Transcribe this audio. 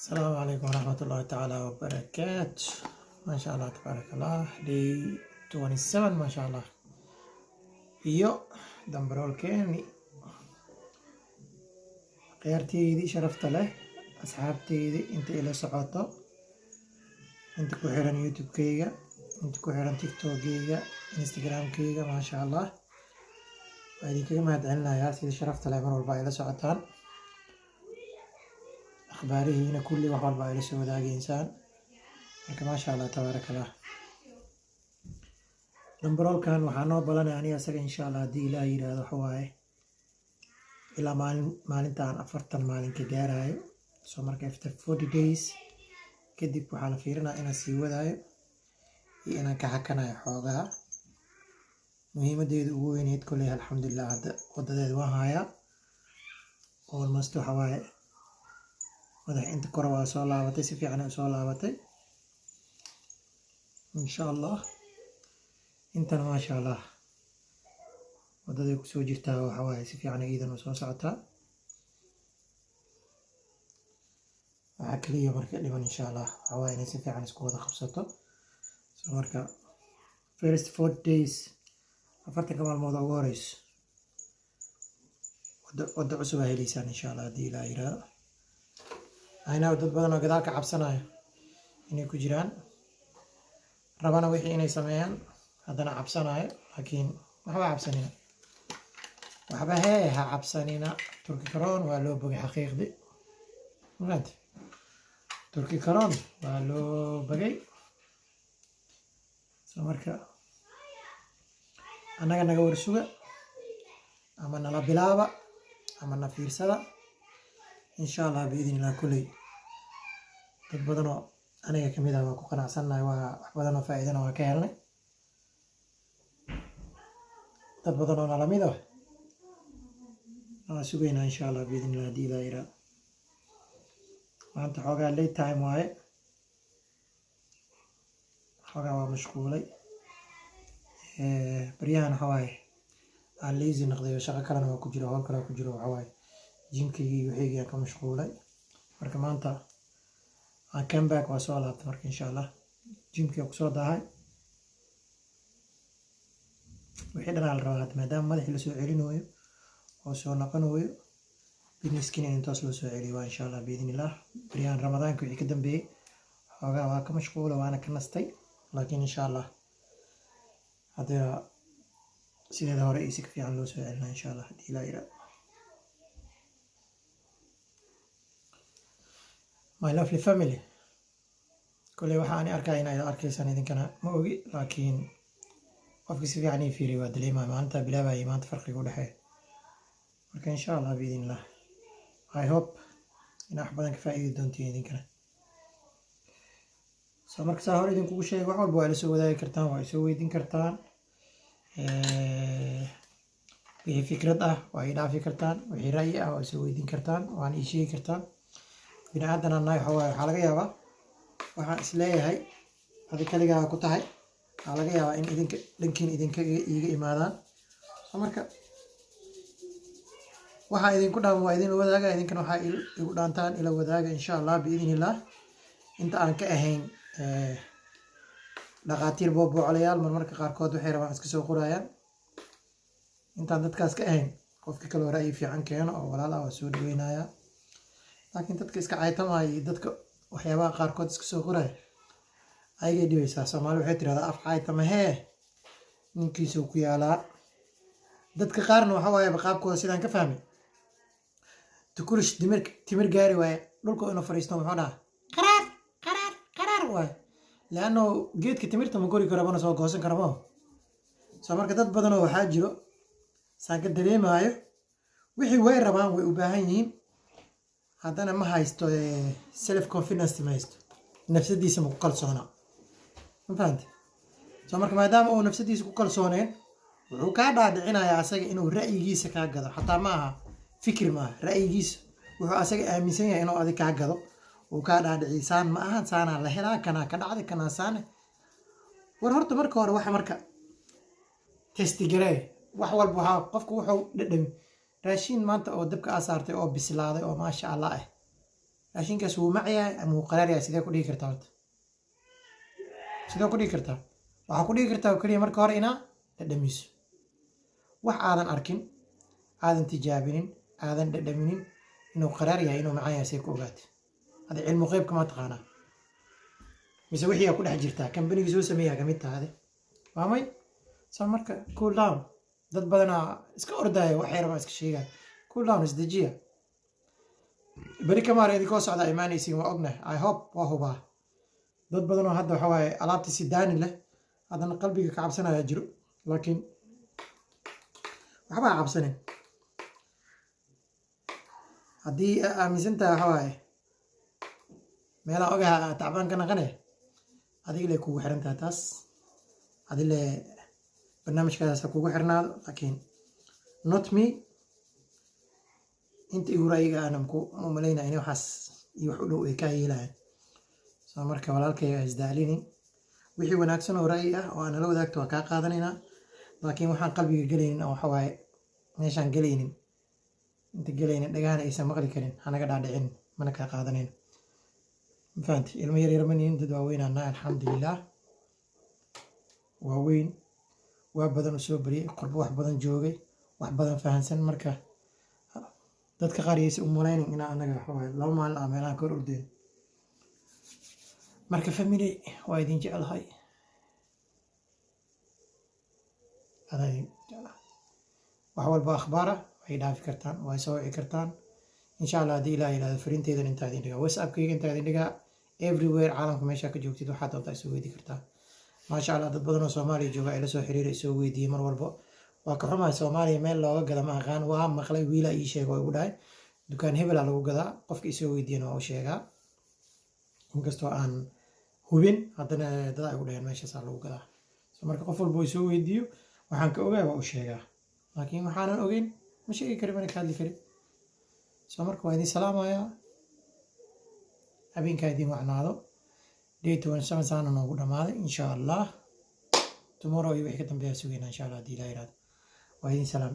السلام عليكم ورحمة الله تعالى وبركاته. ما شاء الله تبارك الله. Day 27 ما شاء الله. iyo dambaroolkeeni khiyaarteydii sharafta leh, asxaabteydii inta ila socoto, inta ku xiran youtube-kayga, inta ku xiran tiktok-kayga, instagram-kayga, maasha allah waa idinkaga mahadcelinayaa sida sharafta leh mar walba ay la socotaan akhbaarihiina kulli wax walba ay la soo wadaageysaan. marka maasha allah tabaaraka allah. dambaroolkan waxaa noo balanaya aniga isaga insha allah haddii ilaah yidhaahdo waxa waaye ilaa maalintaan 40 maalin ka gaarayo. So marka after 40 days kadib waxaa la fiirinaa inaan sii wadaayo iyo inaan ka xakanayo xoogaa. muhiimadeedu ugu weyneyd kolley alxamdulilah hadda wadadeeda waan hayaa almost waxa waaye madax inta kore waa soo laabatay, si fiican ay soo laabatay insha allah. intana maasha allah wadaday kusoo jirtaa waxa waaye si fiican iidan u soo socotaa. waxaa kaliya marka dhiban insha allah waxa waaye inay si fiican isku wada qabsato. So marka first 4 days 40 maalmood ugu horeyso wada cusub aa heleysaan insha allah haddii ilaa yiraahdo. ayna dad badan oo gadaal ka cabsanayo inay ku jiraan, rabana wixii inay sameeyaan haddana cabsanayo, laakiin waxba cabsanina, waxba ha cabsanina. turki karoon waa loo bogay xaqiiqdi maanta. turki karoon waa loo bogay. so marka annaga naga warsuga ama nala bilaaba ama na fiirsada insha allah biidnillah. kulley dad badan oo aniga kamid ah waa ku qanacsannahay, waa wax badan oo faa'iidana waa ka helnay. dad badan oo nala mid ah waa sugaynaa insha allah biidnillah haddii ilaa yiraahdo. maanta xoogaa late time waaye, xoogaa waa mashquulay. baryahan waxa waaye aan lazy noqday oo shaqo kalena waa ku jiro, howl kale waa ku jiro, waxa waaye jimkaygii waxaygii aan ka mashquulay. marka maanta aan comeback waa soo laabtay. marka insha allah jimkii aan kusoo daahay wixii dhan la rabaa hadda maadaama madaxii lasoo celinooyo oo soo noqonooyo businesskiina in toos loo soo celiyo waa insha allah biidnillah. baryahan ramadaanka wixii ka dambeeyey xoogaa waa ka mashquula, waana ka nastay, laakiin insha allah hadda sideeda hore iyo si ka fiican loo soo celinaa insha allah haddii ilaa yiraahdo. my lovely family, kolley waxa aan arkaya inaad arkaysaan idinkana ma ogi, laakiin qofkii si fiican ii fiiriyo waa dareemaya maalinta bilaabayay maanta farqiga u dhexeeya. marka insha allah biidnillah I hope in wax badan ka faa'iidi doontiin idinkana. so marka saa hore idinkugu sheegay wax walba waa la soo wadaagi kartaan, waa isoo weydiin kartaan. wixii fikrad ah waa ii dhaafi kartaan, wixii ra'yi ah waa isoo weydiin kartaan, waana ii sheegi kartaan. bini aadan nahay waxaa laga yaabaa waxaan isleeyahay adi kaligaa ku tahay, waxaa laga yaabaa in idinka dhankiin idinka iiga imaadaan. so marka waxaa idinku dhaama waa idin wadaaga, idinkana waxaa igu dhaantaan ila wadaaga insha allah biidnillah. inta aan ka ahayn dhaqaatiir boobocolayaal marmarka qaarkood waxay rabaan iska soo qorayaan. intaan dadkaas ka ahayn qofkii kaloo ra'yi fiican keeno oo walaal ah waa soo dhaweynayaa. laakiin dadka iska caytamaya iyo dadka waxyaabaha qaarkood iska soo qoraya ayagay dhibaysaa. soomaali waxay tirahdaa af caytama hee ninkiisuu ku yaalaa. dadka qaarna waxa waaye qaabkooda sidaan ka fahmay tukurish timir gaari waaye dhulka inuu fadhiisto muxuu dhaha qaraar waaye, leanno geedka timirta ma kori karo mana soo goosan karo ma. soo marka dad badanoo waxaa jiro saan ka dareemayo wixii way rabaan, way u baahan yihiin, haddana ma haysto self confidence, ma haysto nafsadiisa, ma ku kalsoona. ma fahante? soo marka maadaama uu nafsadiisa ku kalsooneen wuxuu kaa dhaadhicinayaa asaga inuu ra'yigiisa kaa gado. xataa ma aha fikir, ma aha ra'yigiisa, wuxuu asaga aaminsan yahay inuu adig kaa gado. uu kaa dhaadhiciy saan ma ahan, saanaa la helaa, kanaa ka dhacday, kanaa saane. war horta marka hore waxa marka testigaree wax walba waxaa qofku wuxuu dhadhami raashiin maanta oo dabka aa saartay oo bislaaday oo maasha allah ah raashinkaas wuu macyahay ama wuu qaraar yahay sidee ku dhigi kartaa horta sidee ku dhigi kartaa waxaa ku dhigi kartaa oo keliya marka hore inaa dhadhamiso wax aadan arkin aadan tijaabinin aadan dhadhaminin inuu qaraar yahay inuu macaan yahay see ku ogaatay hada cilmu qeybka ma taqaanaa mise wixii aa ku dhex jirtaa kambanigii soo sameeyaa kamid tahade waa may soo marka cool down dad badanaa iska ordaya waxay rabaa iska sheegaya cool down isdejiya beri kamaar idinkoo socdaa imaanaysiin waa ognahay I hope waa hubaa dad badanoo hadda waxa waaye alaabtii si daani leh haddana qalbiga ka cabsanaya jiro laakiin waxbaa cabsanin haddii aaminsantaha waxa waaye meelaha ogaha tacbaan ka naqane adiga le kugu xiran tahay taas adiga le barnaamijkaadaas ha kugu xirnaado laakiin not me inta igu ra'yiga aanan ku umalaynaa inay waxaas iyo wax u dhow ay kaa yeelayan soo marka walaalkayga isdaalinin wixii wanaagsan oo ra'yi ah oo aan nala wadaagto waa kaa qaadanaynaa laakiin waxaan qalbiga gelaynin oo waxa waaye meeshaan gelaynin inta gelaynin dhagahana aysan maqli karin hanaga dhaadhicin mana kaa qaadanayno mafahanti ilmo yar yarmaniin dad waaweynaa nahay alxamdulilah waaweyn waa badan u soo bariyay qurbo wax badan joogay wax badan fahansan marka dadka qaar yaysa u malaynin inaa anaga waxa waaye laba maalin ah meelaha kor ordeen marka family waa idin jeclahay adaa idin jeclahay wax walba akhbaara way dhaafi kartaan way soo wici kartaan insha allah haddii ilaah yidhahdo fariinteedan intaa idin dhigaa whatsappkayga intaa idin dhigaa everywhere caalamka meeshaa ka joogtid waxaad doontaa isoo weydii kartaa maasha allah dad badan oo soomaaliya jooga ay la soo xiriira isoo weydiiyey mar walba waa ka xumahay soomaaliya meel looga gada ma aqaan waa maqlay wiila ii sheega oo igu dhahay dukaan hebela lagu gadaa qofka isoo weydiiyana waa u sheegaa inkastoo aan hubin haddana dad ay u dhaheen meeshaasaa lagu gadaa so marka qof walba isoo weydiiyo waxaan ka ogaa waa u sheegaa laakiin waxaanan ogeyn ma sheegi karin mana ka hadli karin so marka waa idin salaamayaa habeenkaa idin wacnaado day 27 saana noogu dhammaaday insha allah tomorrow iyo wixii ka dambeeya sugeynaa insha allah haddii ilaa yiraahdo waa idin salaam